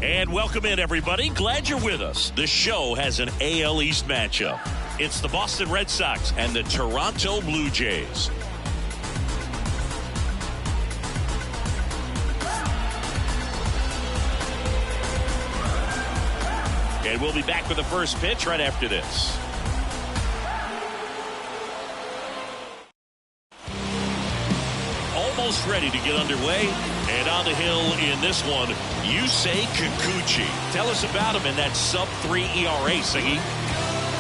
And welcome in, everybody. Glad you're with us. The show has an AL East matchup. It's the Boston Red Sox and the Toronto Blue Jays. And we'll be back with the first pitch right after this. Almost ready to get underway. And on the hill in this one, Yusei Kikuchi. Tell us about him in that sub-3 ERA, Siggy.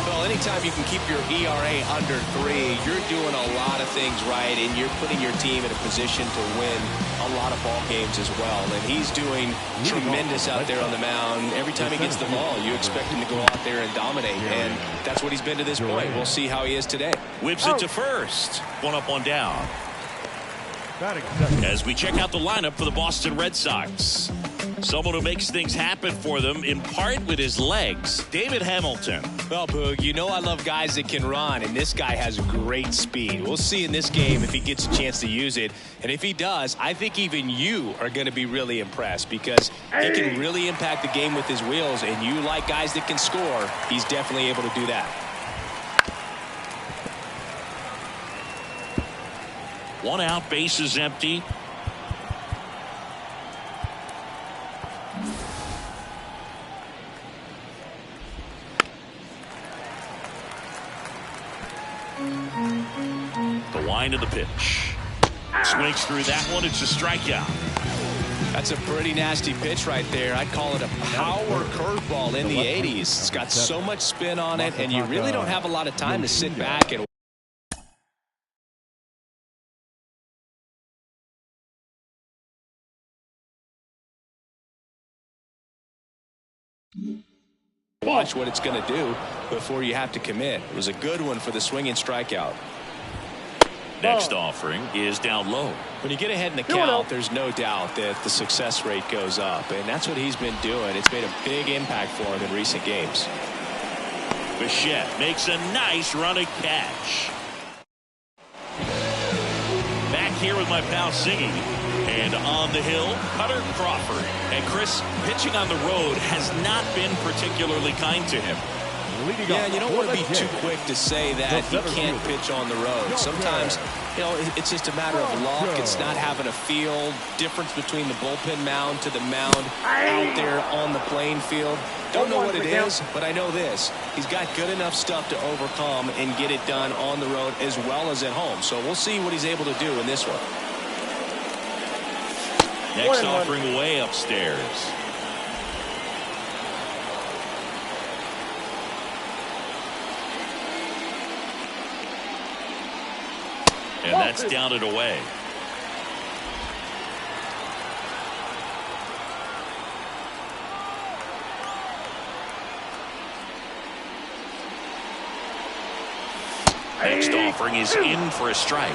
Well, anytime you can keep your ERA under 3, you're doing a lot of things right, and you're putting your team in a position to win a lot of ball games as well. And he's doing tremendous out there on the mound. Every time he gets the ball, you expect him to go out there and dominate, and that's what he's been to this point. We'll see how he is today. Whips it to first. One up, one down. As we check out the lineup for the Boston Red Sox. Someone who makes things happen for them, in part with his legs, David Hamilton. Well, Boog, you know I love guys that can run, and this guy has great speed. We'll see in this game if he gets a chance to use it. And if he does, I think even you are going to be really impressed because he can really impact the game with his wheels, and you like guys that can score, he's definitely able to do that. One out, base is empty. The wind of the pitch. Swings through that one. It's a strikeout. That's a pretty nasty pitch right there. I'd call it a power curveball in the 80s. It's got so much spin on it, and you really don't have a lot of time to sit back and watch what it's going to do before you have to commit. It was a good one for the swinging strikeout. Next offering is down low. When you get ahead in the count, there's no doubt that the success rate goes up, and that's what he's been doing. It's made a big impact for him in recent games. Bichette makes a nice running catch. Back here with my pal Siggy. And on the hill, Cutter Crawford. And Chris, pitching on the road has not been particularly kind to him. Yeah, you don't want to be too quick to say that he can't pitch on the road. Sometimes, you know, it's just a matter of luck. It's not having a feel. Difference between the bullpen mound to the mound out there on the playing field. Don't know what it is, but I know this. He's got good enough stuff to overcome and get it done on the road as well as at home. So we'll see what he's able to do in this one. Next offering way upstairs. And that's down and away. Next offering is in for a strike.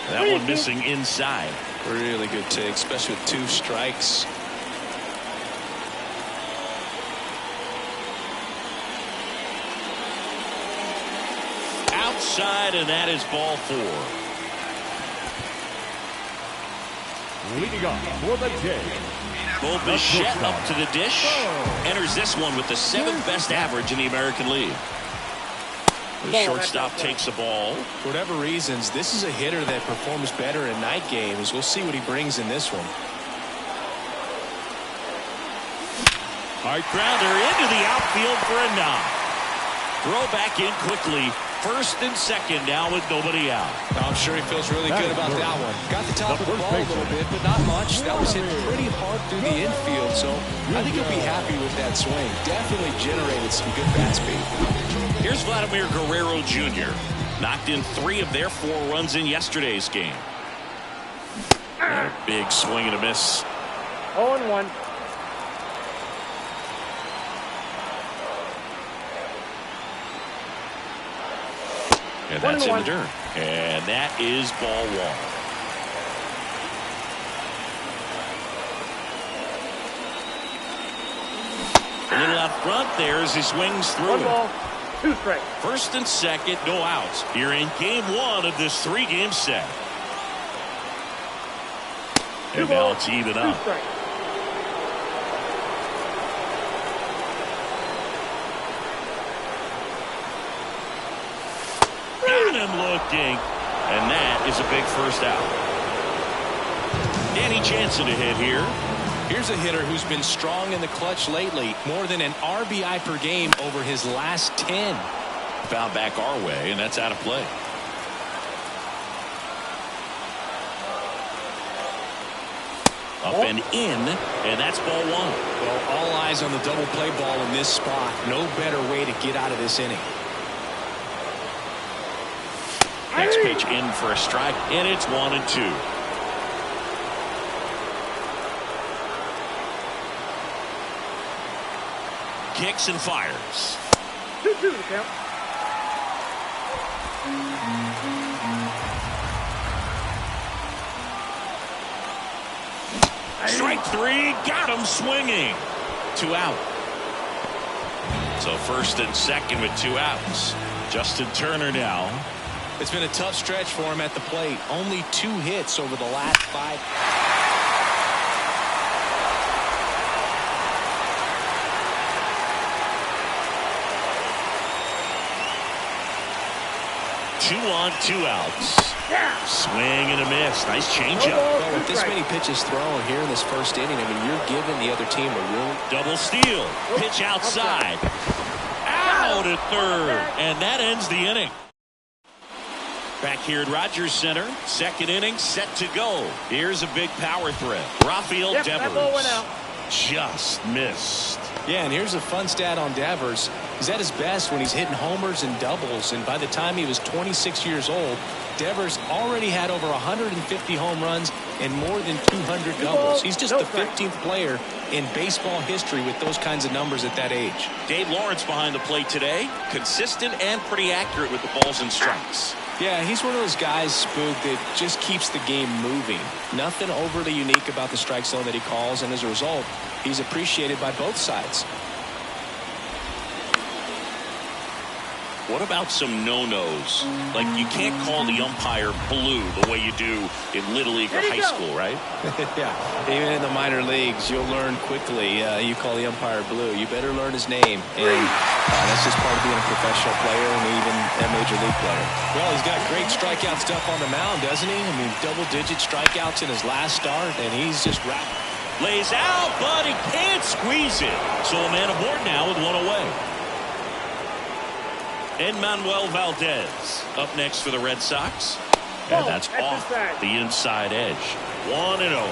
That one missing inside. Really good take, especially with 2 strikes. Outside, and that is ball 4. Leading off for the Jays. Bo Bichette up to the dish. Enters this one with the 7th best average in the American League. The shortstop takes the ball. For whatever reasons, this is a hitter that performs better in night games. We'll see what he brings in this one. Hard grounder into the outfield for a knock. Throw back in quickly. First and second now with nobody out. I'm sure he feels really good about that one. Got the top of the ball a little bit, but not much. That was hit pretty hard through the infield, so I think he'll be happy with that swing. Definitely generated some good bat speed. Here's Vladimir Guerrero Jr. Knocked in 3 of their 4 runs in yesterday's game. Big swing and a miss. 0-1. And that's in the dirt. And that is ball one. A little out front there as he swings through. 1 ball, 2 strikes. First and second, no outs. Here in game 1 of this 3-game set. And now it's even up. 2 strikes. Got him looking. And that is a big first out. Danny Jansen to hit here. Here's a hitter who's been strong in the clutch lately. More than an RBI per game over his last 10. Foul back our way, and that's out of play. Up and in, and that's ball one. Well, all eyes on the double play ball in this spot. No better way to get out of this inning. Next pitch in for a strike, and it's 1-2. Kicks and fires. 2-2 the count. Strike 3, got him swinging. 2 out. So first and second with 2 outs. Justin Turner now. It's been a tough stretch for him at the plate. Only 2 hits over the last 5. 2 on, 2 outs. Swing and a miss. Nice changeup. Well, with this many pitches thrown here in this first inning, I mean, you're giving the other team a real double steal. Pitch outside. Out at third. And that ends the inning. Back here at Rogers Center. Second inning set to go. Here's a big power threat. Rafael Devers. That ball went out. Just missed. Yeah, and here's a fun stat on Devers. He's at his best when he's hitting homers and doubles, and by the time he was 26 years old, Devers already had over 150 home runs and more than 200 doubles. He's just the 15th player in baseball history with those kinds of numbers at that age. Dave Lawrence behind the plate today. Consistent and pretty accurate with the balls and strikes. Yeah, he's one of those guys, Spook, that just keeps the game moving. Nothing overly unique about the strike zone that he calls, and as a result, he's appreciated by both sides. What about some no-nos? Like you can't call the umpire blue the way you do in Little League or high school, right? Yeah, even in the minor leagues, you'll learn quickly. You call the umpire blue. You better learn his name. And that's just part of being a professional player and even a major league player. Well, he's got great strikeout stuff on the mound, doesn't he? I mean, double-digit strikeouts in his last start, and he's just wrapped. Lays out, but he can't squeeze it. So a man aboard now with 1 away. Manuel Valdez up next for the Red Sox. And that's off the inside edge. 1-0.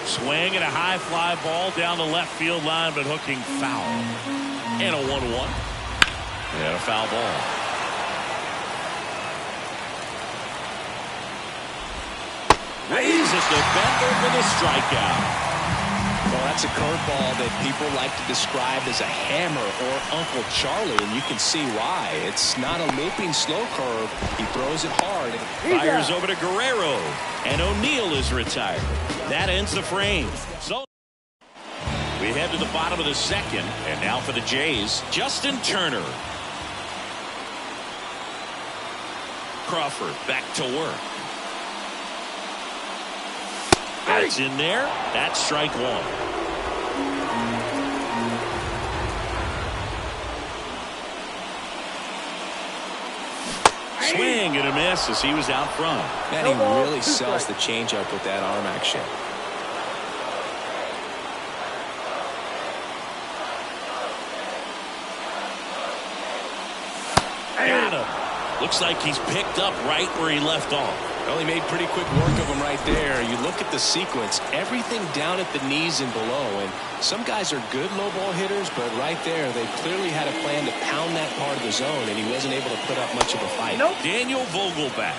Swing and a high fly ball down the left field line, but hooking foul. And a 1-1. And a foul ball. Raises the bender for the strikeout. Well, that's a curveball that people like to describe as a hammer or Uncle Charlie, and you can see why. It's not a looping slow curve. He throws it hard. Fires over to Guerrero, and O'Neill is retired. That ends the frame. So we head to the bottom of the second, and now for the Jays, Justin Turner. Crawford back to work. That's in there. That's strike 1. Swing and a miss as he was out front. Man, he really sells the changeup with that arm action. Got him. Looks like he's picked up right where he left off. Well, he made pretty quick work of him right there. You look at the sequence, everything down at the knees and below. And some guys are good low ball hitters, but right there, they clearly had a plan to pound that part of the zone, and he wasn't able to put up much of a fight. Nope. Daniel Vogelback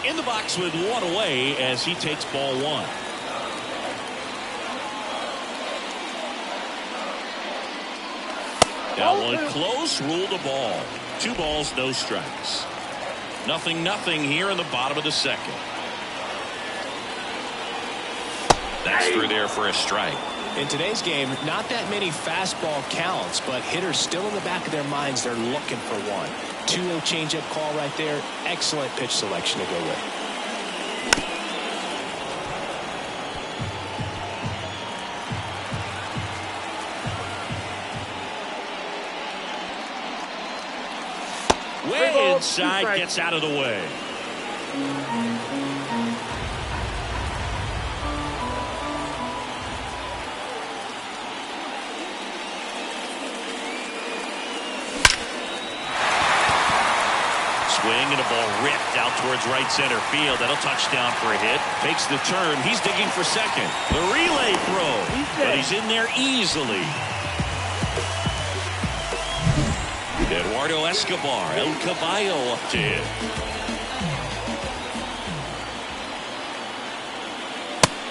in the box with 1 away as he takes ball 1. That one close, ruled a ball. 2 balls, no strikes. 0-0 here in the bottom of the second. That's through there for a strike. In today's game, not that many fastball counts, but hitters still in the back of their minds, they're looking for one. 2-0 changeup call right there. Excellent pitch selection to go with. Way inside, gets out of the way. Swing and a ball ripped out towards right center field. That'll touchdown for a hit. Takes the turn. He's digging for second. The relay throw. But he's in there easily. Eduardo Escobar, El Caballo up to hit.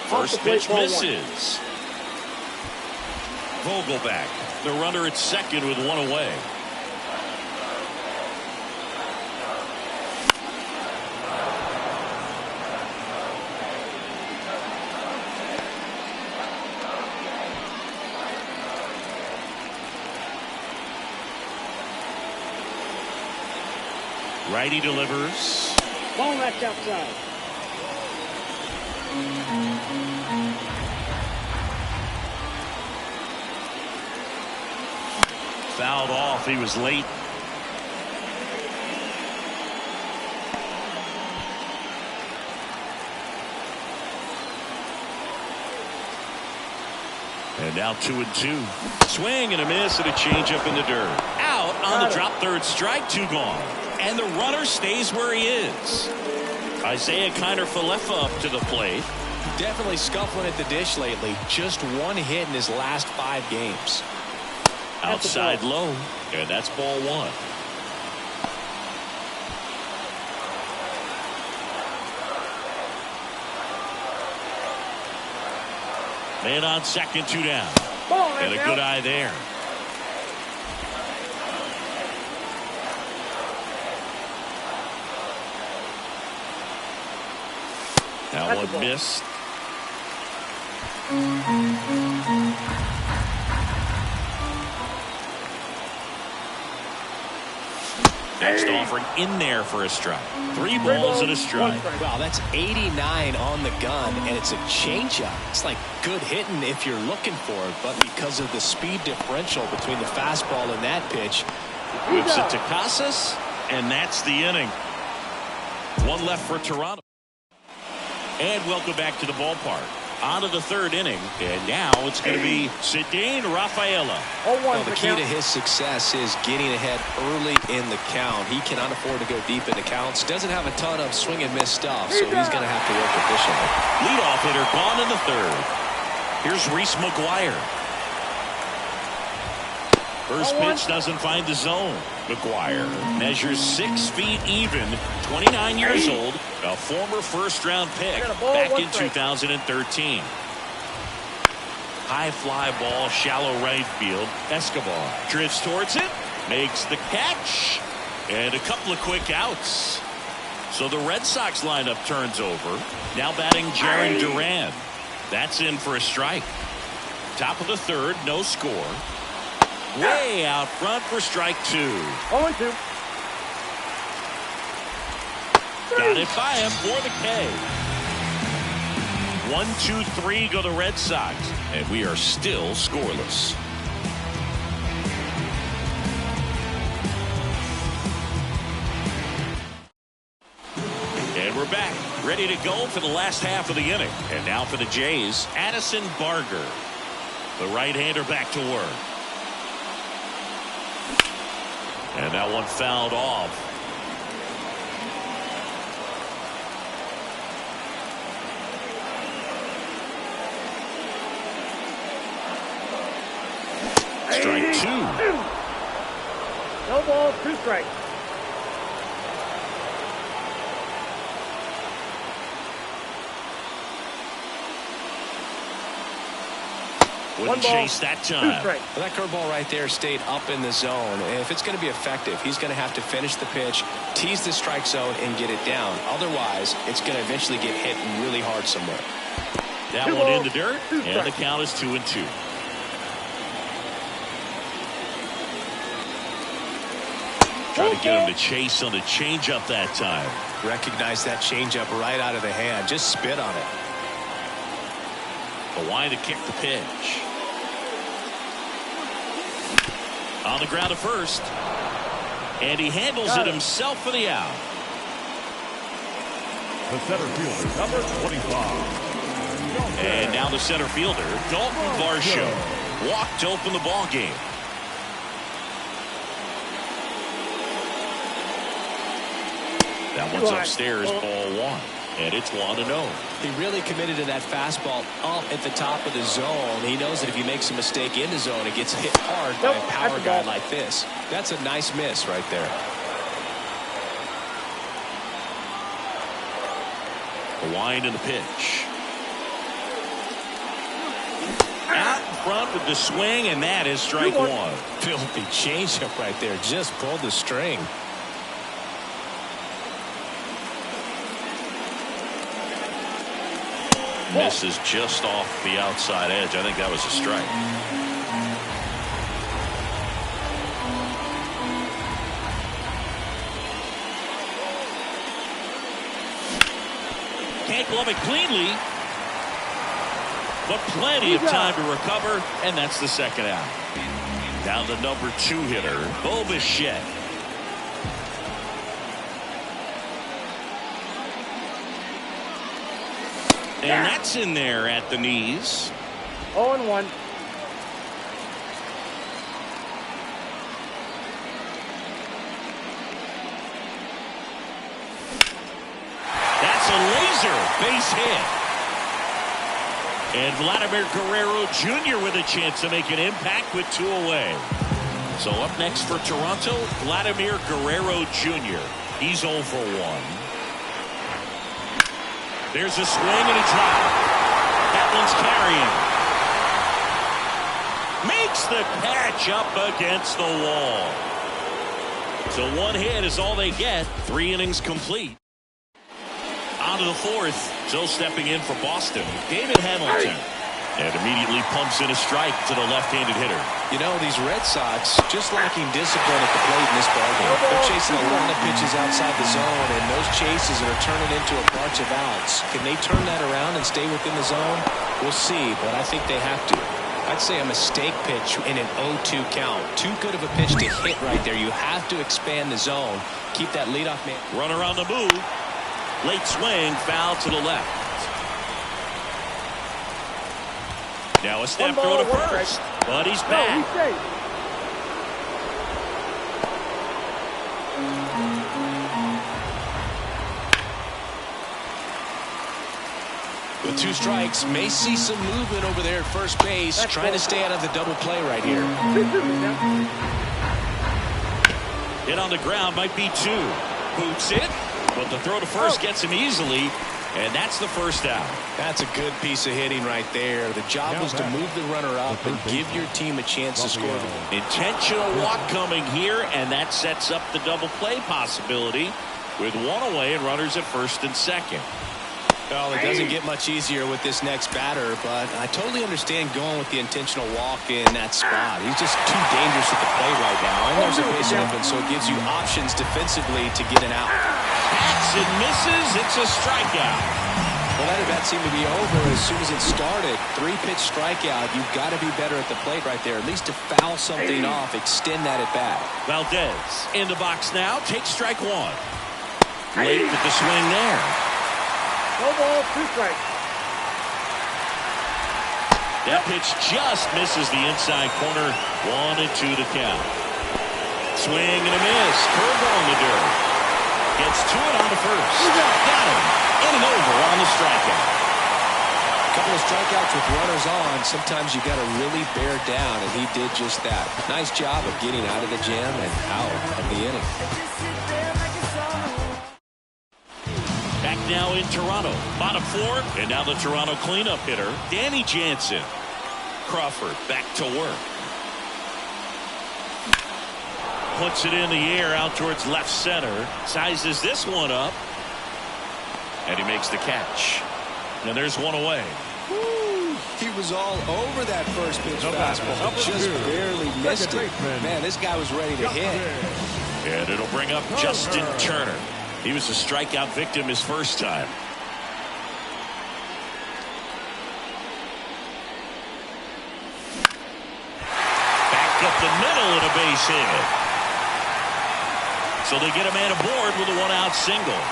First pitch misses. Vogelback, the runner at second with 1 away. Righty delivers. Ball left outside. Fouled off. He was late. And now 2-2. Swing and a miss and a changeup in the dirt. Out on the drop third strike. 2 gone. And the runner stays where he is. Isaiah Kiner-Falefa up to the plate. Definitely scuffling at the dish lately. Just 1 hit in his last 5 games. Outside low. And that's ball 1. Man on second, 2 down. And a good eye there. That one missed. Next offering in there for a strike. 3 balls and a strike. Wow, that's 89 on the gun, and it's a changeup. It's like good hitting if you're looking for it, but because of the speed differential between the fastball and that pitch. Whips it to Casas, and that's the inning. 1 left for Toronto. And welcome back to the ballpark. On to the 3rd inning, and now it's going to be Cedane Rafaela. Well, the key to his success is getting ahead early in the count. He cannot afford to go deep into counts. Doesn't have a ton of swing and miss stuff, so he's going to have to work efficiently. Leadoff hitter gone in the 3rd. Here's Reese McGuire. First pitch doesn't find the zone. McGuire measures 6 feet even, 29 years old, a former first-round pick back in 2013. High fly ball, shallow right field. Escobar drifts towards it, makes the catch, and a couple of quick outs. So the Red Sox lineup turns over. Now batting Jarren Duran. That's in for a strike. Top of the 3rd, no score. Way out front for strike 2. 0-2. Got it by him for the K. 1, 2, 3 go the Red Sox, and we are still scoreless. And we're back, ready to go for the last half of the inning. And now for the Jays, Addison Barger, the right-hander, back to work. And that one fouled off. Strike 2. No balls, 2 strikes. Wouldn't chase that time. Well, that curveball right there stayed up in the zone. And if it's going to be effective, he's going to have to finish the pitch, tease the strike zone, and get it down. Otherwise, it's going to eventually get hit really hard somewhere. That one in the dirt, and the count is 2-2. Trying to get him to chase on the changeup that time. Recognize that changeup right out of the hand. Just spit on it. Hawaiian to kick the pitch. On the ground to first. And he handles it himself for the out. The center fielder, number 25. And now the center fielder, Dalton Varsho, walked to open the ball game. That one's upstairs, ball one. And it's 1-0. He really committed to that fastball up at the top of the zone. He knows that if he makes a mistake in the zone, it gets hit hard by a power guy like this. That's a nice miss right there. Hawaiian in the pitch. Out in front with the swing, and that is strike one. Filthy changeup right there. Just pulled the string. Misses just off the outside edge. I think that was a strike. Can't glove it cleanly, but plenty of time to recover, and that's the second out. Down the number 2 hitter, Bo Bichette. And that's in there at the knees. 0-1. That's a laser base hit. And Vladimir Guerrero Jr. with a chance to make an impact with 2 away. So up next for Toronto, Vladimir Guerrero Jr. He's 0 for 1. There's a swing and a drop. That one's carrying. Makes the catch up against the wall. So 1 hit is all they get. 3 innings complete. On to the 4th. Still stepping in for Boston, David Hamilton. And immediately pumps in a strike to the left-handed hitter. You know, these Red Sox just lacking discipline at the plate in this ballgame. They're chasing a lot of pitches outside the zone, and those chases are turning into a bunch of outs. Can they turn that around and stay within the zone? We'll see, but I think they have to. I'd say a mistake pitch in an 0-2 count. Too good of a pitch to hit right there. You have to expand the zone. Keep that leadoff man. Runner on the move. Late swing, foul to the left. Now a step throw to first, but he's back. With 2 strikes, may see some movement over there at first base, trying to stay out of the double play right here. Hit on the ground, might be 2. Boots it, but the throw to first gets him easily. And that's the first out. That's a good piece of hitting right there. The job was to move the runner up and give your team a chance to score. Intentional walk coming here, and that sets up the double play possibility with 1 away and runners at first and second. Well, it doesn't get much easier with this next batter, but I totally understand going with the intentional walk in that spot. He's just too dangerous at the plate right now, and there's a base open, so it gives you options defensively to get an out. Bats and misses. It's a strikeout. Well, that at-bat seemed to be over as soon as it started. 3-pitch strikeout. You've got to be better at the plate right there, at least to foul something off, extend that at-bat. Valdez in the box now. Takes strike 1. Late with the swing there. No ball, 2 strikes. That pitch just misses the inside corner. 1-2 to count. Swing and a miss. Curveball in the dirt. Gets to it on the first. Got him. In and over on the strikeout. A couple of strikeouts with runners on. Sometimes you got to really bear down, and he did just that. Nice job of getting out of the jam and out of the inning. Back now in Toronto. Bottom 4, and now the Toronto cleanup hitter, Danny Jansen. Crawford back to work. Puts it in the air out towards left center. Sizes this one up. And he makes the catch. And there's one away. He was all over that first pitch fastball. Just barely missed it. Man, this guy was ready to hit. And it'll bring up Justin Turner. He was a strikeout victim his first time. Back up the middle and a base hit. So they get a man aboard with a one-out single.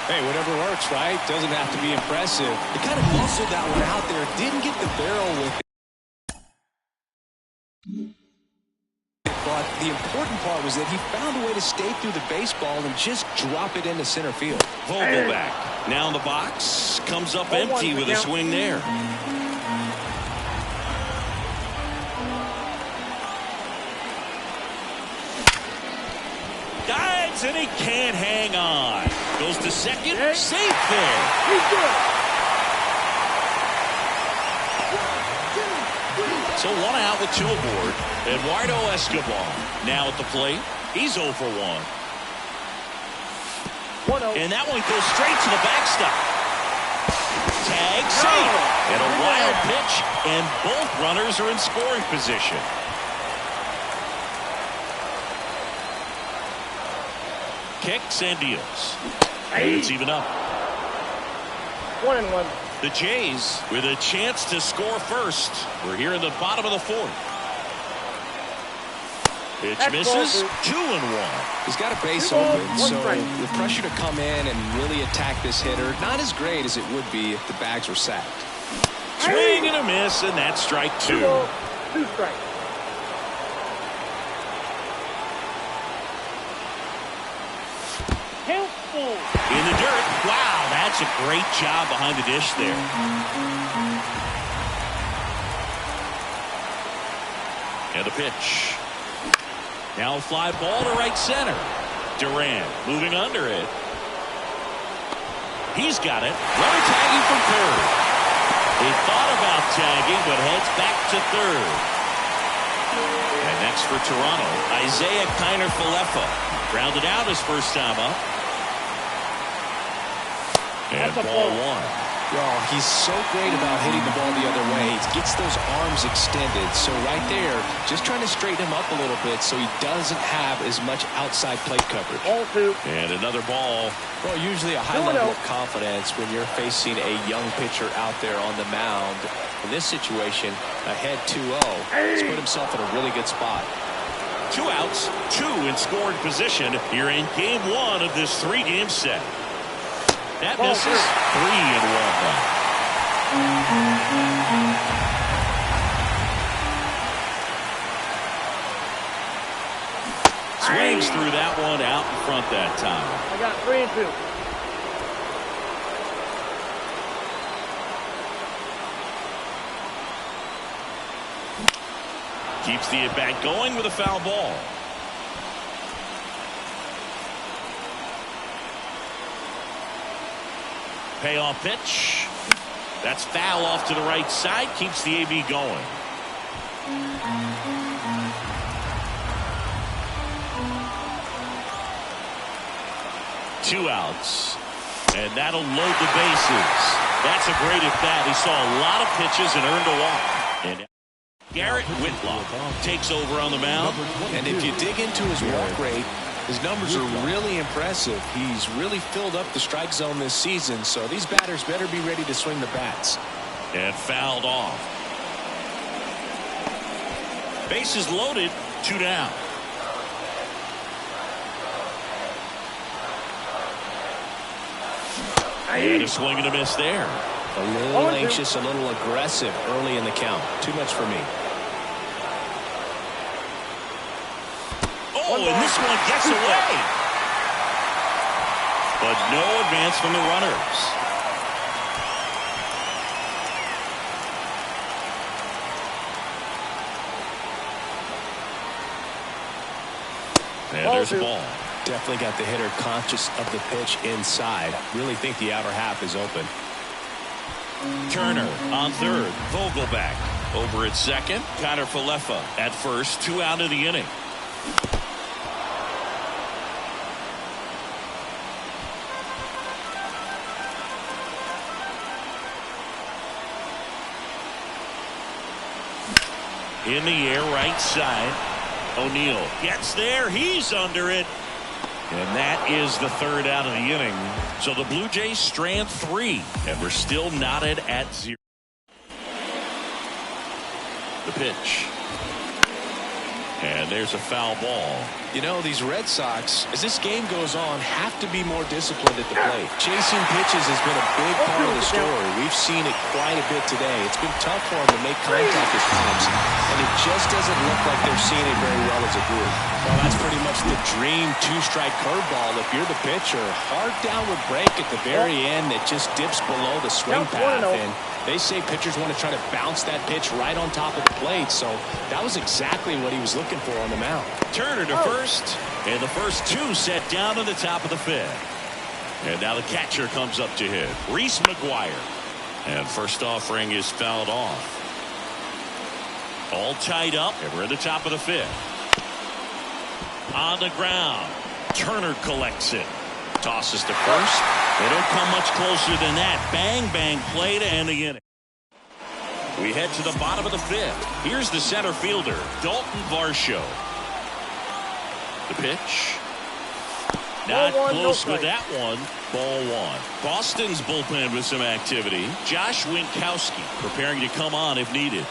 Hey, whatever works, right? Doesn't have to be impressive. He kind of muscled that one out there. Didn't get the barrel with it. But the important part was that he found a way to stay through the baseball and just drop it into center field. Vogelback now in the box. Comes up empty with a swing there. Dives and he can't hang on. Goes to second. Safe there. He's good. So one out with two aboard. Eduardo Escobar now at the plate. He's 0 for 1. 1-0. And that one goes straight to the backstop. Tag safe. And a wild pitch. And both runners are in scoring position. Kicks and deals. And it's even up. 1-1. The Jays with a chance to score first. We're here in the bottom of the fourth. Pitch misses. 2-1. He's got a base open, so the pressure to come in and really attack this hitter, not as great as it would be if the bags were sacked. Swing and a miss, and that's strike 2. 2 strikes. In the dirt. Wow, that's a great job behind the dish there. And the pitch. Now a fly ball to right center. Duran moving under it. He's got it. Runner tagging from third. He thought about tagging, but heads back to third. And next for Toronto, Isaiah Kiner-Falefa. Grounded out his first time up. And ball 1. Well, he's so great about hitting the ball the other way. He gets those arms extended. So right there, just trying to straighten him up a little bit so he doesn't have as much outside plate coverage. Ball 2. And another ball. Well, usually a high level of confidence when you're facing a young pitcher out there on the mound. In this situation, ahead 2-0. He's put himself in a really good spot. 2 outs, 2 in scoring position here in game 1 of this 3-game set. That misses. 3-1 now. Swings through that one out in front that time. I got 3-2. Keeps the at-bat going with a foul ball. Payoff pitch. That's foul off to the right side. Keeps the AB going. Two outs. And that'll load the bases. That's a great at-bat. He saw a lot of pitches and earned a walk. And Garrett Whitlock takes over on the mound. And if you dig into his walk rate, his numbers are really impressive. He's really filled up the strike zone this season, so these batters better be ready to swing the bats. And fouled off. Bases loaded, 2 down. And a swing and a miss there. A little anxious, a little aggressive early in the count. Too much for me. Oh, and this one gets away. But no advance from the runners. And there's the ball. Definitely got the hitter conscious of the pitch inside. Really think the outer half is open. Turner on third. Vogelback Over at second, Connor Falefa at first, 2 out of the inning. In the air, right side. O'Neill gets there. He's under it. And that is the 3rd out of the inning. So the Blue Jays strand 3, and we're still knotted at 0. The pitch. And there's a foul ball. You know, these Red Sox, as this game goes on, have to be more disciplined at the plate. Chasing pitches has been a big part of the story. We've seen it quite a bit today. It's been tough for them to make contact at times, and it just doesn't look like they're seeing it very well as a group. Well, that's pretty much the dream 2-strike curveball. If you're the pitcher, hard downward break at the very end that just dips below the swing path. And they say pitchers want to try to bounce that pitch right on top of the plate, so that was exactly what he was looking for on the mound. Turner to first, and the first 2 set down to the top of the 5th. And now the catcher comes up to hit, Reese McGuire. And first offering is fouled off. All tied up, and we're at the top of the 5th. On the ground, Turner collects it. Tosses to first. They don't come much closer than that. Bang, bang play to end the inning. We head to the bottom of the 5th. Here's the center fielder, Dalton Varsho. The pitch. Not close with that one. Ball 1. Boston's bullpen with some activity. Josh Winkowski preparing to come on if needed.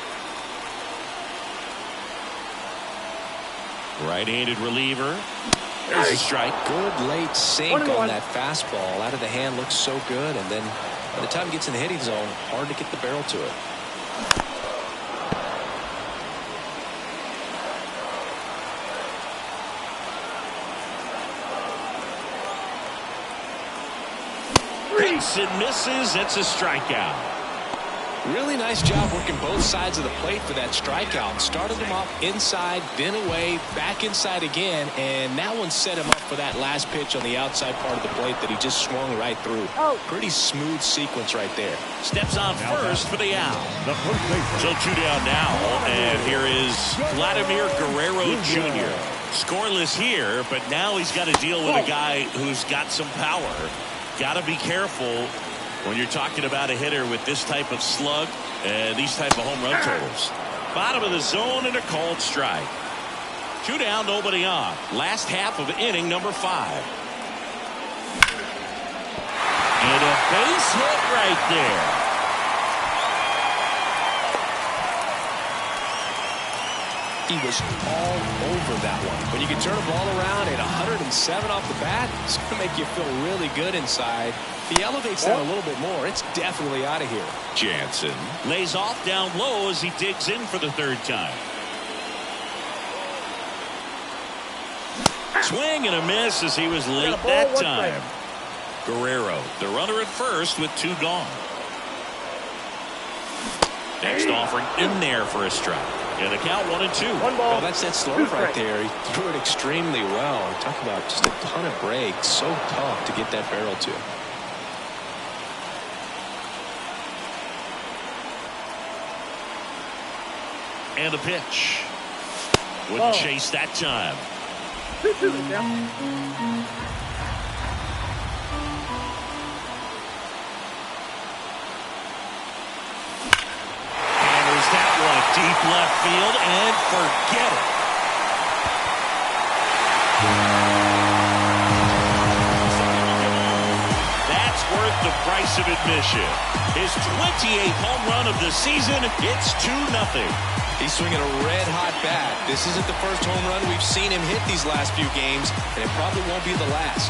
Right-handed reliever. There's a strike. Good late sink on that fastball. Out of the hand, looks so good. And then by the time it gets in the hitting zone, hard to get the barrel to it. Hits and misses. It's a strikeout. Really nice job working both sides of the plate for that strikeout. Started him off inside, then away, back inside again, and that one set him up for that last pitch on the outside part of the plate that he just swung right through. Pretty smooth sequence right there. Steps on first for the out. So 2 down now, and here is Vladimir Guerrero Jr. Scoreless here, but now he's got to deal with a guy who's got some power. Got to be careful when you're talking about a hitter with this type of slug and these type of home run totals. Bottom of the zone and a called strike. 2 down, nobody on. Last half of inning number 5. And a base hit right there. He was all over that one. When you can turn a ball around at 107 off the bat, it's going to make you feel really good inside. If he elevates that a little bit more, it's definitely out of here. Jansen lays off down low as he digs in for the 3rd time. Swing and a miss as he was late that time. Guerrero, the runner at first with 2 gone. Next offering in there for a strike. And the count 1-2. Well, that's that slope right there. He threw it extremely well. Talk about just a ton of breaks. So tough to get that barrel to. And the pitch. Wouldn't chase that time. That one deep left field and forget it. That's worth the price of admission. His 28th home run of the season. It's 2-0. He's swinging a red-hot bat. This isn't the first home run we've seen him hit these last few games, and it probably won't be the last.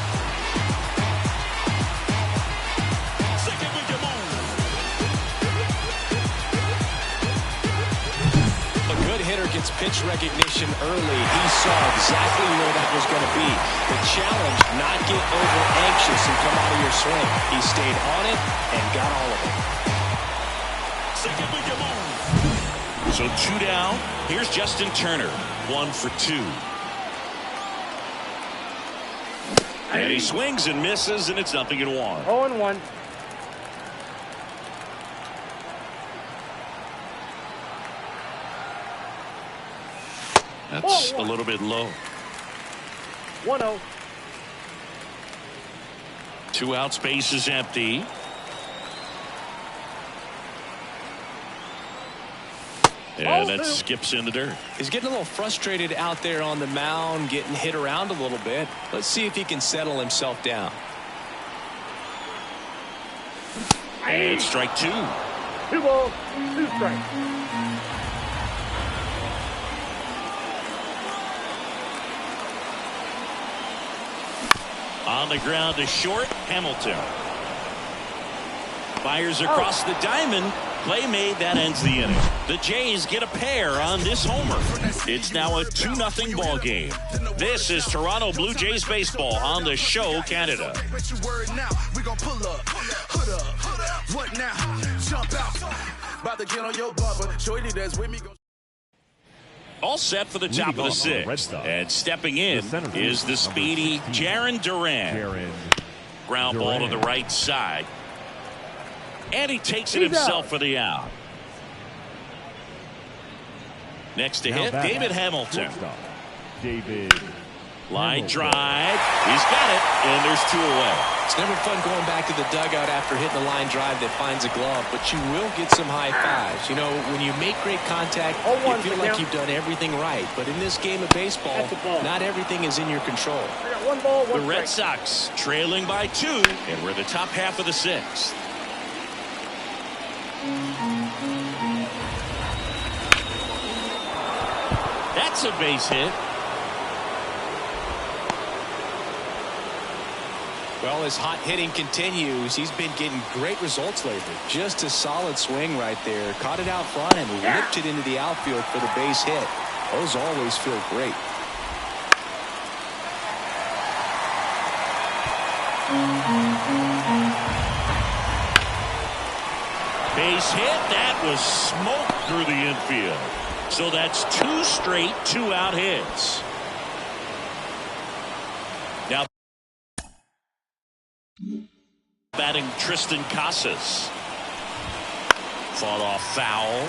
Hitter gets pitch recognition early. He saw exactly where that was going to be. The challenge, not get over anxious and come out of your swing. He stayed on it and got all of it. So 2 down. Here's Justin Turner. 1 for 2. And he swings and misses, and it's 0-1. 0-1. That's a little bit low. 1-0. 2 outs, base is empty. And that skips in the dirt. He's getting a little frustrated out there on the mound, getting hit around a little bit. Let's see if he can settle himself down. And strike 2. 2 balls, 2 strikes. On the ground to short, Hamilton. Fires across the diamond. Play made, that ends the inning. The Jays get a pair on this homer. It's now a 2-0 ball game. This is Toronto Blue Jays baseball on the show, Canada. All set for the top of the 6th. And stepping in is the speedy Jarren Duran. Ground ball to the right side. And he takes it himself for the out. Next to hit, David Hamilton. Line drive. He's got it, and there's 2 away. It's never fun going back to the dugout after hitting a line drive that finds a glove, but you will get some high fives. You know, when you make great contact, you feel like you've done everything right. But in this game of baseball, not everything is in your control. I got 1 ball, 1 The Red Sox trailing by 2, and we're the top half of the 6th. That's a base hit. Well, as hot hitting continues, he's been getting great results lately. Just a solid swing right there. Caught it out front and whipped it into the outfield for the base hit. Those always feel great. Base hit. That was smoke through the infield. So that's 2 straight 2-out hits. Now batting Tristan Casas. Fought off foul.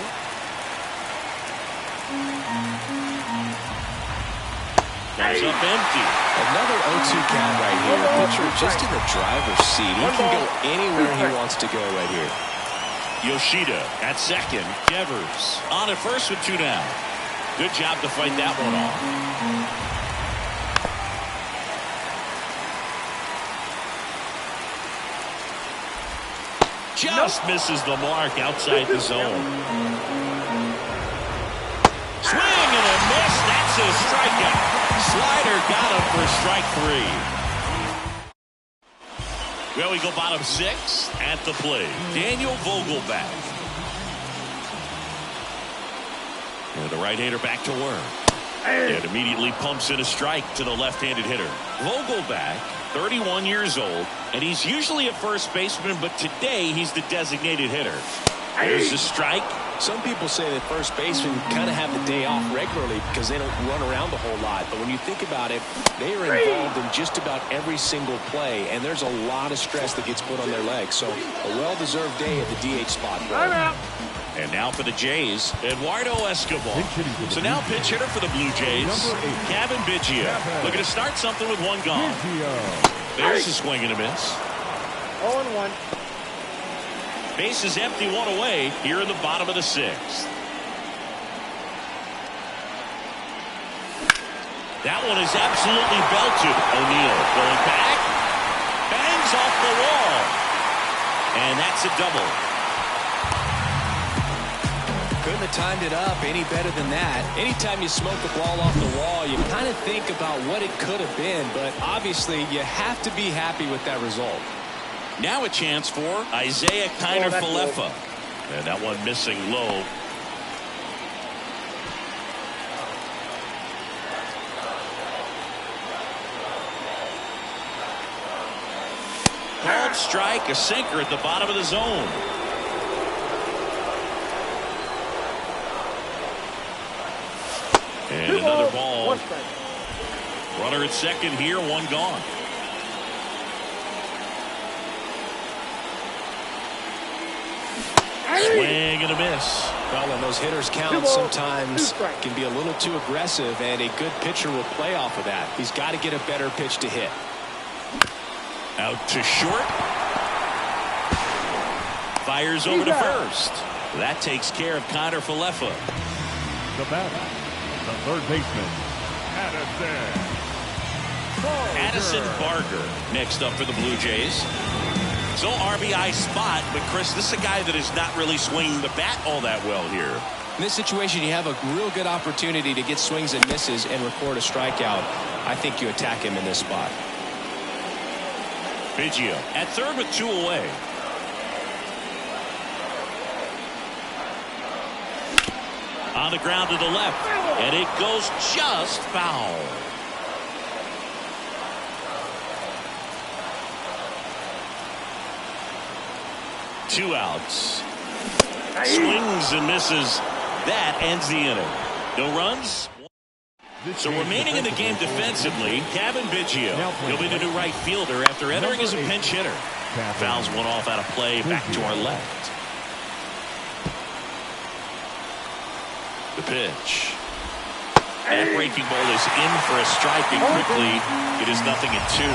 Comes up empty. Another 0-2 count right here. Pitcher just in the driver's seat. He can go anywhere he wants to go right here. Yoshida at second. Devers on at first with 2 down. Good job to fight that one off. Just misses the mark outside the zone. Swing and a miss. That's a strikeout. Slider got him for strike 3. Well, we go bottom 6 at the plate. Daniel Vogelbach. And the right-hander back to work. And immediately pumps in a strike to the left-handed hitter. Vogelbach, 31 years old, and he's usually a first baseman, but today he's the designated hitter. There's a strike. Some people say that first basemen kind of have the day off regularly because they don't run around a whole lot. But when you think about it, they are involved in just about every single play, and there's a lot of stress that gets put on their legs. So a well-deserved day at the DH spot. And now for the Jays, Eduardo Escobar. So now pitch hitter for the Blue Jays, Kevin Biggio. Looking to start something with 1 gone. There's a swing and a miss. 0-1. Base is empty, 1 away here in the bottom of the 6th. That one is absolutely belted. O'Neill going back. Bangs off the wall. And that's a double. Couldn't have timed it up any better than that. Anytime you smoke the ball off the wall, you kind of think about what it could have been. But obviously, you have to be happy with that result. Now a chance for Isaiah Kiner-Falefa. And that one missing low. Called strike, a sinker at the bottom of the zone. And another ball. 1 strike. Runner at second here, 1 gone. Swing and a miss. Well, when those hitters count, sometimes can be a little too aggressive, and a good pitcher will play off of that. He's got to get a better pitch to hit. Out to short. Fires over to first. That takes care of Connor Falefa. The batter, the third baseman, Addison Barger next up for the Blue Jays. So RBI spot, but Chris, this is a guy that is not really swinging the bat all that well here. In this situation, you have a real good opportunity to get swings and misses and record a strikeout. I think you attack him in this spot. Biggio at third with 2 away. On the ground to the left, and it goes just foul. Two outs. Swings and misses. That ends the inning. No runs. So remaining in the game defensively, Kevin Biggio. He'll be the new right fielder after entering as a pinch hitter. Fouls one off out of play back to our left. The pitch. That breaking ball is in for a strike, and quickly it is 0-2.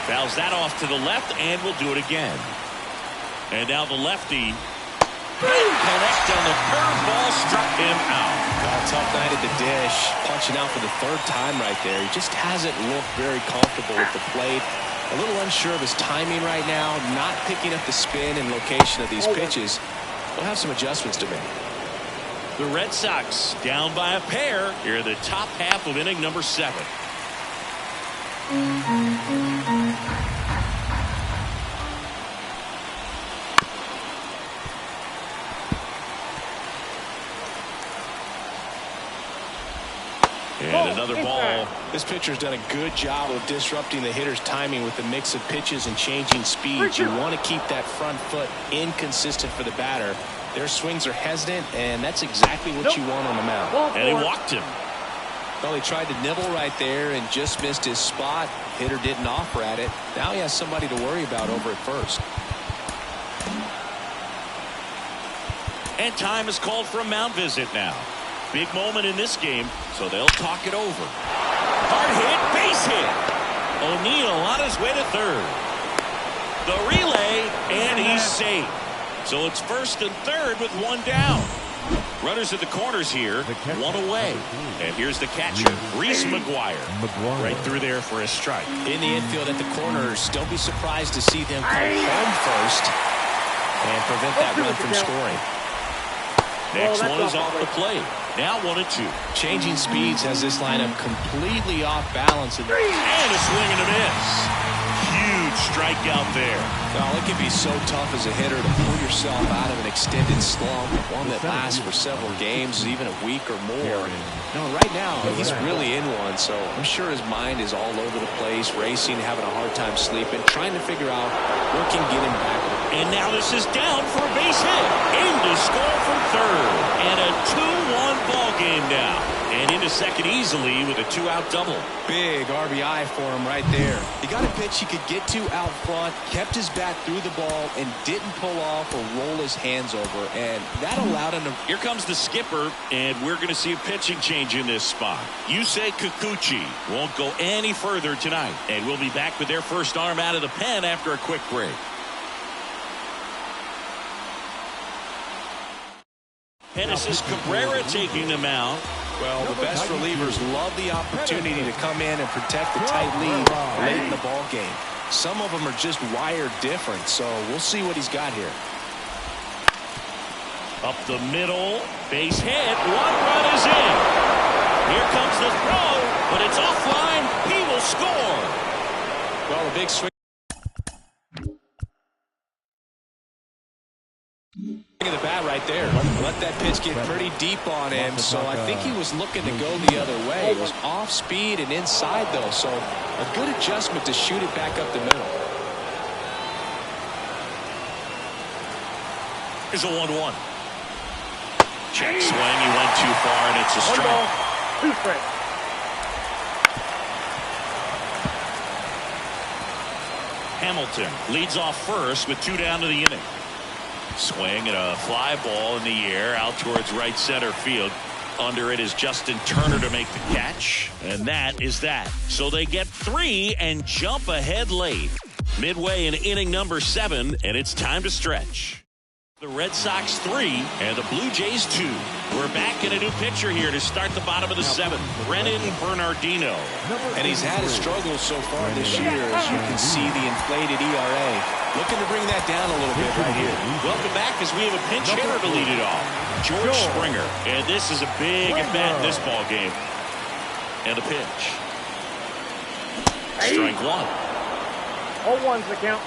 Fouls that off to the left, and we'll do it again. And now the lefty. Connect on the curveball, struck him out. Well, tough night at the dish, punching out for the 3rd time right there. He just hasn't looked very comfortable with the plate. A little unsure of his timing right now, not picking up the spin and location of these pitches. We'll have some adjustments to make. The Red Sox down by a pair here in the top half of inning number 7. And another ball. This pitcher's done a good job of disrupting the hitter's timing with the mix of pitches and changing speeds. You want to keep that front foot inconsistent for the batter. Their swings are hesitant, and that's exactly what you want on the mound. And he walked him. Well, he tried to nibble right there and just missed his spot. Hitter didn't offer at it. Now he has somebody to worry about over at first. And time is called for a mound visit now. Big moment in this game, so they'll talk it over. Hard hit, base hit. O'Neill on his way to third. The relay, and he's safe. So it's first and third with 1 down. Runners at the corners here, 1 away. And here's the catcher, Reese McGuire. Right through there for a strike. In the infield at the corners, don't be surprised to see them come home first and prevent that run from scoring. Next one is off the plate. Now 1-2. Changing speeds has this lineup completely off balance. And a swing and a miss. Huge strikeout there. Well, it can be so tough as a hitter to pull yourself out of an extended slump, one that lasts for several games, even a week or more. No, right now, he's really in one, so I'm sure his mind is all over the place, racing, having a hard time sleeping, trying to figure out what can get him back. And now this is down for a base hit. Aim to score from third. And a 2-1 ball game now. And into second easily with a 2-out double. Big RBI for him right there. He got a pitch he could get to out front, kept his bat through the ball, and didn't pull off or roll his hands over. And that allowed him to... Here comes the skipper, and we're going to see a pitching change in this spot. Yusei Kikuchi won't go any further tonight. And we'll be back with their first arm out of the pen after a quick break. Genesis Cabrera taking the mound. Well, the best relievers love the opportunity to come in and protect the tight lead late in the ball game. Some of them are just wired different, so we'll see what he's got here. Up the middle, base hit, 1 run is in. Here comes the throw, but it's offline. He will score. Well, a big swing. Look at the bat right there. Let that pitch get pretty deep on him, so I think he was looking to go the other way. It was off speed and inside, though, so a good adjustment to shoot it back up the middle. Here's a 1-1. Check swing, he went too far, and it's a strike. 1 ball, 2 strikes. Hamilton leads off first with 2 down to the inning. Swing and a fly ball in the air out towards right center field. Under it is Justin Turner to make the catch, and that is that. So they get 3 and jump ahead late. Midway in inning number 7, and it's time to stretch. The Red Sox 3 and the Blue Jays 2. We're back in a new pitcher here to start the bottom of the 7th. Brennan Bernardino. And he's had his struggles so far this year, as you can see the inflated ERA. Looking to bring that down a little bit right here. Welcome back as we have a pinch hitter to lead it off. George Springer. And this is a big at-bat in this ball game. And a pitch. Strike 1. 0-1's the count.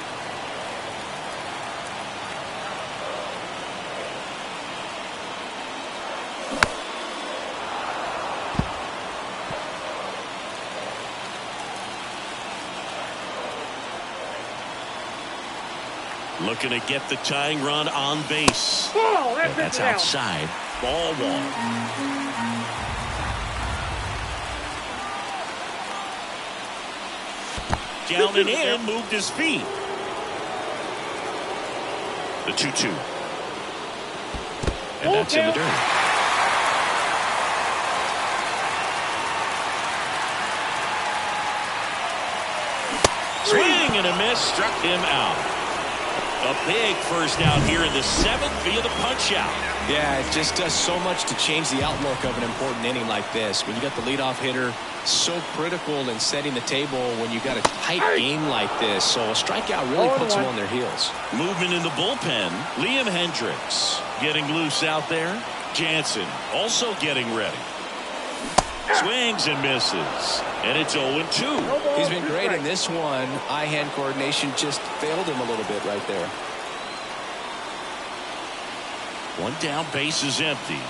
Looking to get the tying run on base. Ball, That's outside. Ball 1. Down and in, moved his feet. The 2-2. And that's in the dirt. Swing and a miss, struck him out. A big first out here in the 7th via the punch out. Yeah, it just does so much to change the outlook of an important inning like this. When you got the leadoff hitter, so critical in setting the table when you got a tight game like this. So a strikeout really puts them on their heels. Movement in the bullpen. Liam Hendricks getting loose out there. Jansen also getting ready. Swings and misses. And it's 0-2. He's been great in this one. Eye-hand coordination just failed him a little bit right there. 1 down, base is empty.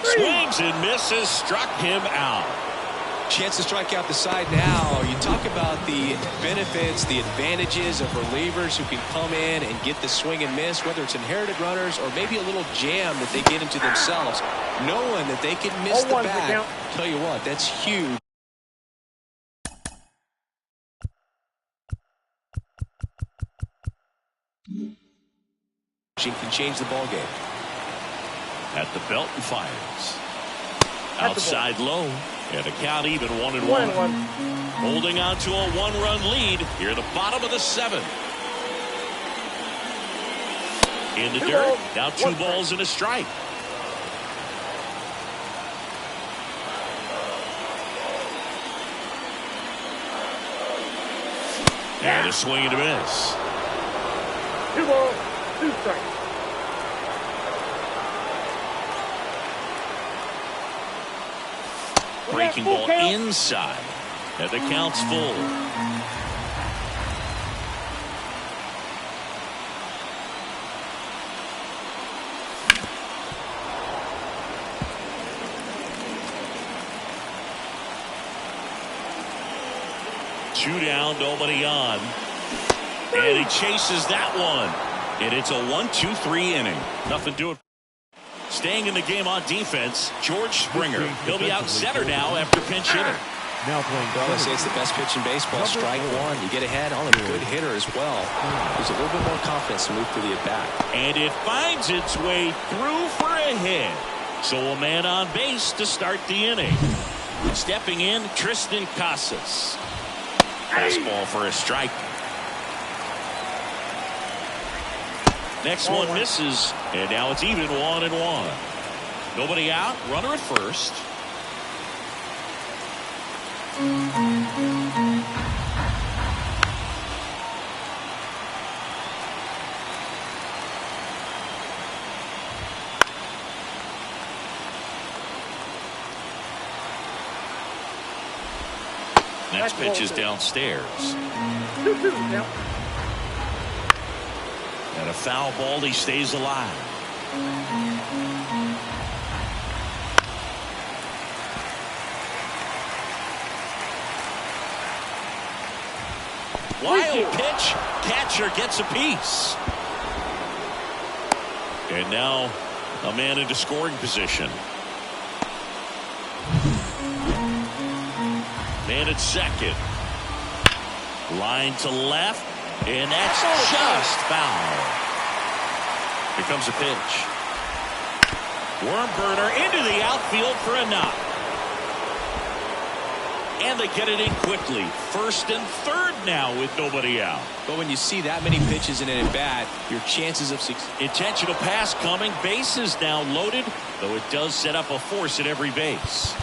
Swings and misses, struck him out. Chance to strike out the side now. You talk about the benefits, the advantages of relievers who can come in and get the swing and miss, whether it's inherited runners or maybe a little jam that they get into themselves. Knowing that they can miss the bat, tell you what, that's huge. She can change the ball game. At the belt and fires. Outside low. And a count even 1-1. Holding on to a 1-run lead here at the bottom of the 7th. In the dirt. Now 2 balls and a strike. And a swing and a miss. 2 balls, 2 strikes. Breaking ball inside. And the count's full. Two down, nobody on. And he chases that one. And it's a 1-2-3 inning. Nothing doing. Staying in the game on defense, George Springer. He'll be out center now after pinch hitting. Now playing. Well, they say it's the best pitch in baseball. Strike 1. You get ahead on a good hitter as well. There's a little bit more confidence to move through the at-bat. And it finds its way through for a hit. So a man on base to start the inning. Stepping in, Tristan Casas. Fastball for a strike. Next one misses, and now it's even 1-1. Nobody out, runner at first. Next pitch is downstairs. And a foul ball, he stays alive. Wild pitch, catcher gets a piece. And now a man into scoring position. Man at second. Line to left, and that's just foul. Here comes a pitch. Worm burner into the outfield for a knock. And they get it in quickly. First and third now with nobody out. But when you see that many pitches in an at-bat, your chances of success. Intentional pass coming. Bases now loaded, though it does set up a force at every base.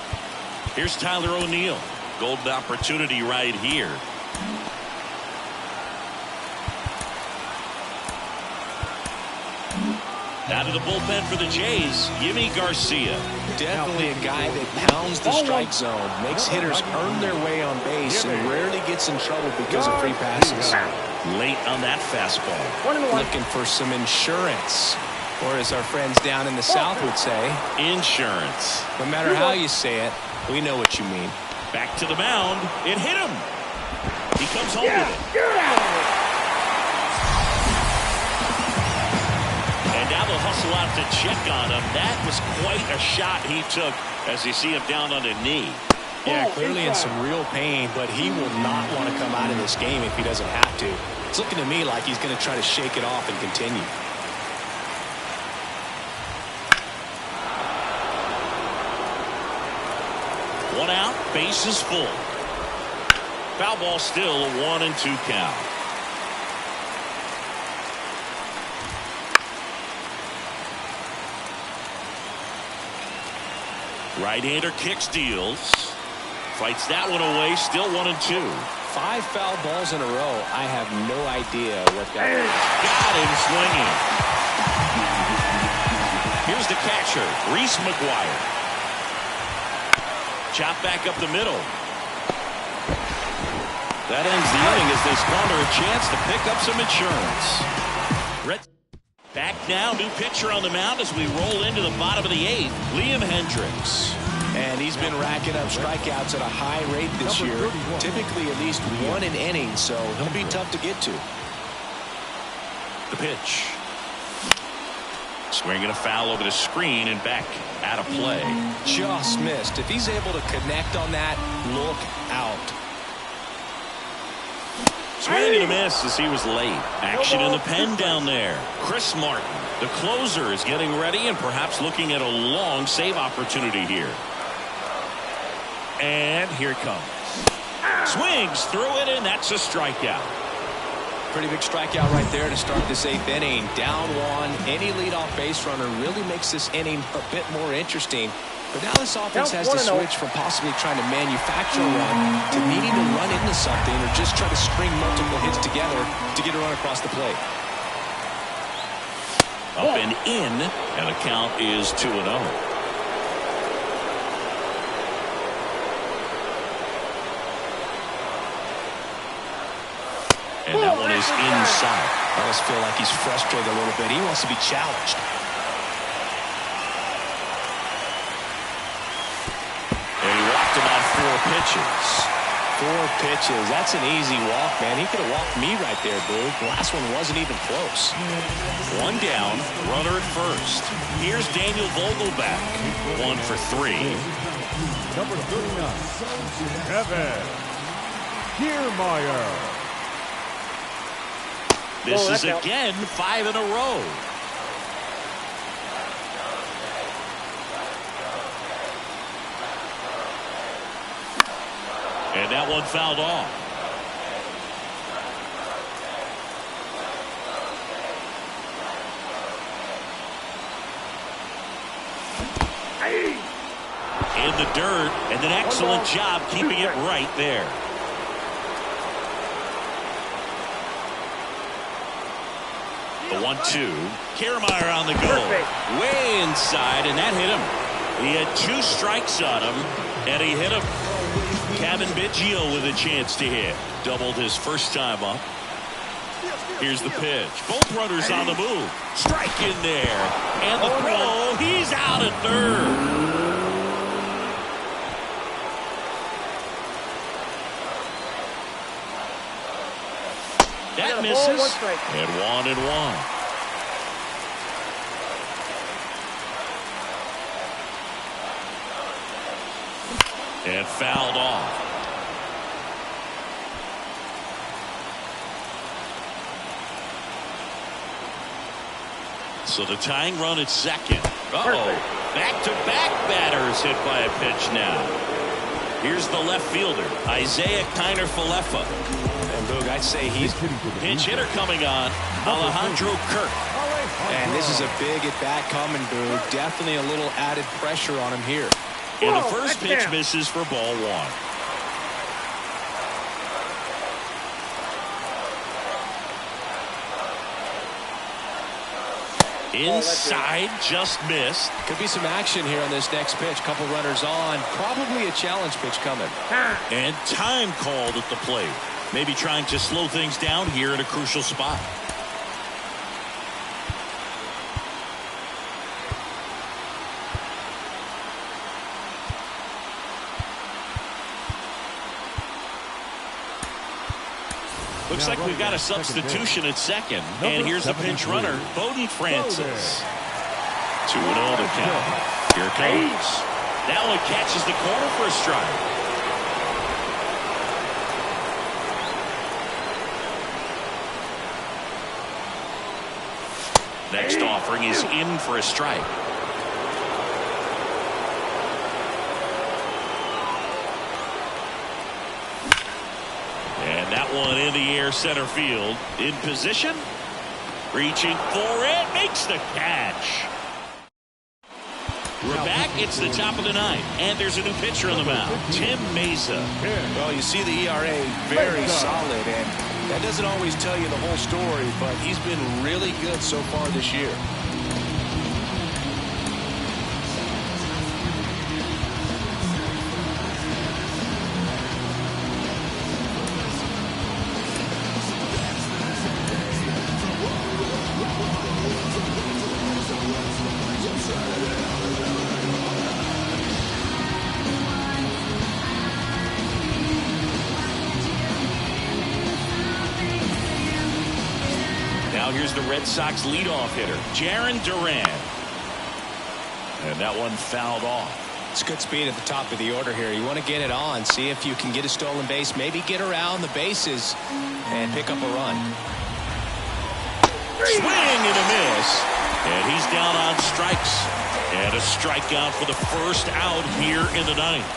Here's Tyler O'Neill. Golden opportunity right here. Out of the bullpen for the Jays, Yimi Garcia. Definitely a guy that pounds the strike zone, makes hitters earn their way on base, and rarely gets in trouble because of free passes. Late on that fastball. Looking for some insurance, or as our friends down in the South would say, insurance. No matter how you say it, we know what you mean. Back to the mound. It hit him. He comes home with it. And now they'll hustle out to check on him. That was quite a shot he took as you see him down on a knee. Yeah, clearly in some real pain, but he will not want to come out of this game if he doesn't have to. It's looking to me like he's going to try to shake it off and continue. One out, bases full. Foul ball still, a 1-2 count. Right-hander kicks, deals. Fights that one away, still 1-2. 5 foul balls in a row. I have no idea what that is. Got him swinging. Here's the catcher, Reese McGuire. Chop back up the middle. That ends the inning as they squander a chance to pick up some insurance. Back now, new pitcher on the mound as we roll into the bottom of the 8th, Liam Hendricks. And he's been racking up strikeouts at a high rate this year, typically at least 1 an inning, so he'll be tough to get to. The pitch. Swinging a foul over the screen and back out of play. Just missed. If he's able to connect on that, look out. Swing and a miss as he was late. Action in the pen down there. Chris Martin, the closer, is getting ready and perhaps looking at a long save opportunity here. And here it comes. Swings through it, and that's a strikeout. Pretty big strikeout right there to start this 8th inning. Down 1. Any leadoff base runner really makes this inning a bit more interesting. But now this offense has to switch from possibly trying to manufacture a run to needing to run into something or just try to string multiple hits together to get a run across the plate. Up and in, and the count is 2-0. And that one is inside. I almost feel like he's frustrated a little bit. He wants to be challenged. And he walked him on 4 pitches. 4 pitches. That's an easy walk, man. He could have walked me right there, Blue. The last one wasn't even close. 1 down, runner at first. Here's Daniel Vogelback. 1 for 3. Number 39, Kevin Kiermaier. This is again 5 in a row. And that one fouled off. In the dirt, and an excellent job keeping it right there. The 1-2. Kiermaier on the go. Way inside, and that hit him. He had 2 strikes on him, and he hit him. Kevin Biggio with a chance to hit. Doubled his first time up. Here's the pitch. Both runners on the move. Strike in there. And the throw. He's out at third. That misses. And 1-1. And fouled off. So the tying run at second. Back-to-back batters hit by a pitch now. Here's the left fielder, Isaiah Kiner-Falefa. And Boog, I'd say he's pinch hitter coming on, Alejandro Kirk. And this is a big at-bat coming, Boog. Definitely a little added pressure on him here. And the first pitch misses for ball one. Inside, just missed. Could be some action here on this next pitch. Couple runners on. Probably a challenge pitch coming. And time called at the plate. Maybe trying to slow things down here in a crucial spot. Looks like we've got a substitution at second. And here's the pinch runner, Bowden Francis. 2-0 to count. Here it comes. That one catches the corner for a strike. Next offering is in for a strike. And that one in the air, center field. In position. Reaching for it. Makes the catch. We're back. It's the top of the ninth. And there's a new pitcher on the mound. Tim Mesa. Well, you see the ERA very solid. And that doesn't always tell you the whole story, but he's been really good so far this year. Now here's the Red Sox leadoff hitter, Jarren Duran. And that one fouled off. It's good speed at the top of the order here. You want to get it on, see if you can get a stolen base, maybe get around the bases and pick up a run. Swing and a miss. And he's down on strikes. And a strikeout for the first out here in the ninth.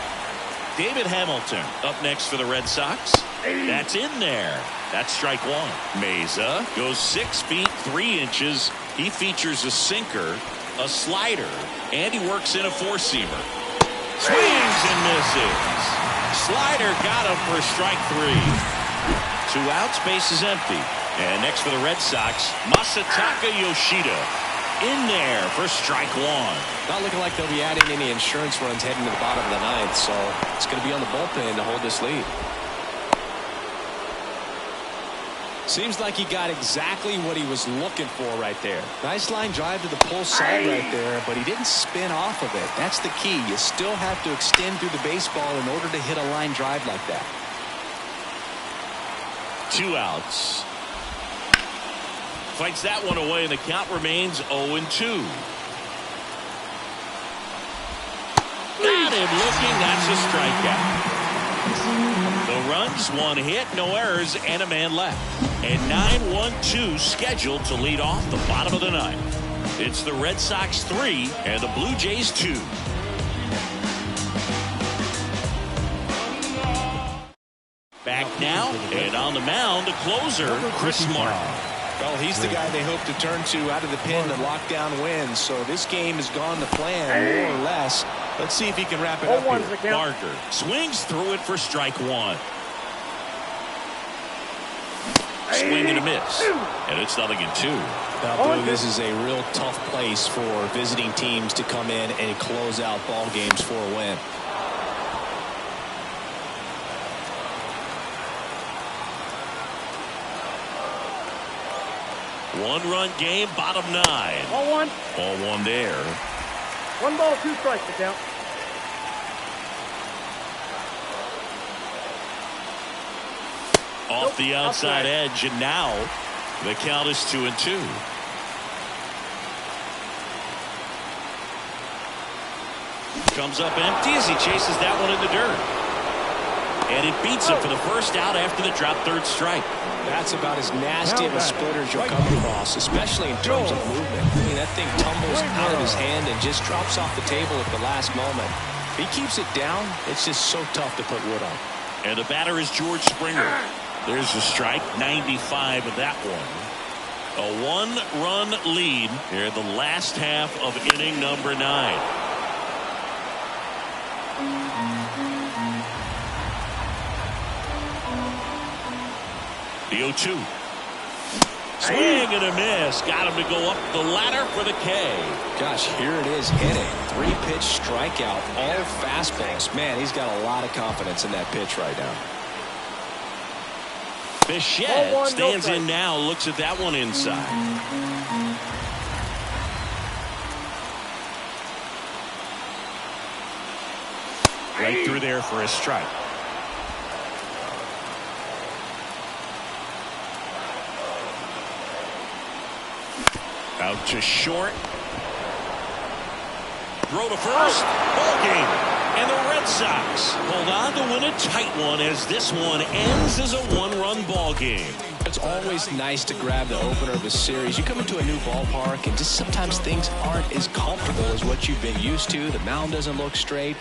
David Hamilton up next for the Red Sox. That's in there. That's strike one. Mesa goes 6 feet 3 inches. He features a sinker, a slider, and he works in a four-seamer. Swings and misses. Slider got him for strike 3. 2 outs, base is empty. And next for the Red Sox, Masataka Yoshida. In there for strike 1. Not looking like they'll be adding any insurance runs heading to the bottom of the ninth, so it's going to be on the bullpen to hold this lead. Seems like he got exactly what he was looking for right there. Nice line drive to the pull side right there, but he didn't spin off of it. That's the key. You still have to extend through the baseball in order to hit a line drive like that. 2 outs. Fights that one away, and the count remains 0-2. Got him looking. That's a strikeout. The runs, 1 hit, no errors, and a man left. And 9-1-2 scheduled to lead off the bottom of the ninth. It's the Red Sox 3 and the Blue Jays 2. Back now, and on the mound, the closer, Chris Martin. Well, he's the guy they hope to turn to out of the pen to lock down wins. So this game has gone to plan, more or less. Let's see if he can wrap it up here. Marker swings through it for strike 1. Swing and a miss. And it's 0-2. Now, Blue, this is a real tough place for visiting teams to come in and close out ball games for a win. One-run game, bottom 9. Ball 1. Ball 1 there. 1 ball, 2 strikes to count. Off the outside edge, and now the count is 2-2. Comes up empty as he chases that one in the dirt. And it beats him for the first out after the drop third strike. That's about as nasty of a splitter as you'll come across, especially in terms of movement. I mean, that thing tumbles out of his hand and just drops off the table at the last moment. If he keeps it down, it's just so tough to put wood on. And the batter is George Springer. There's the strike, 95 of that one. A one-run lead here in the last half of inning number 9. The 0-2. Swing and a miss. Got him to go up the ladder for the K. Gosh, here it is hitting. 3-pitch strikeout, all fastballs. Man, he's got a lot of confidence in that pitch right now. Bichette stands in now, looks at that one inside. Right through there for a strike. Out to short. Throw to first. Ball game. And the Red Sox hold on to win a tight one as this one ends as a one-run ball game. It's always nice to grab the opener of a series. You come into a new ballpark and just sometimes things aren't as comfortable as what you've been used to. The mound doesn't look straight.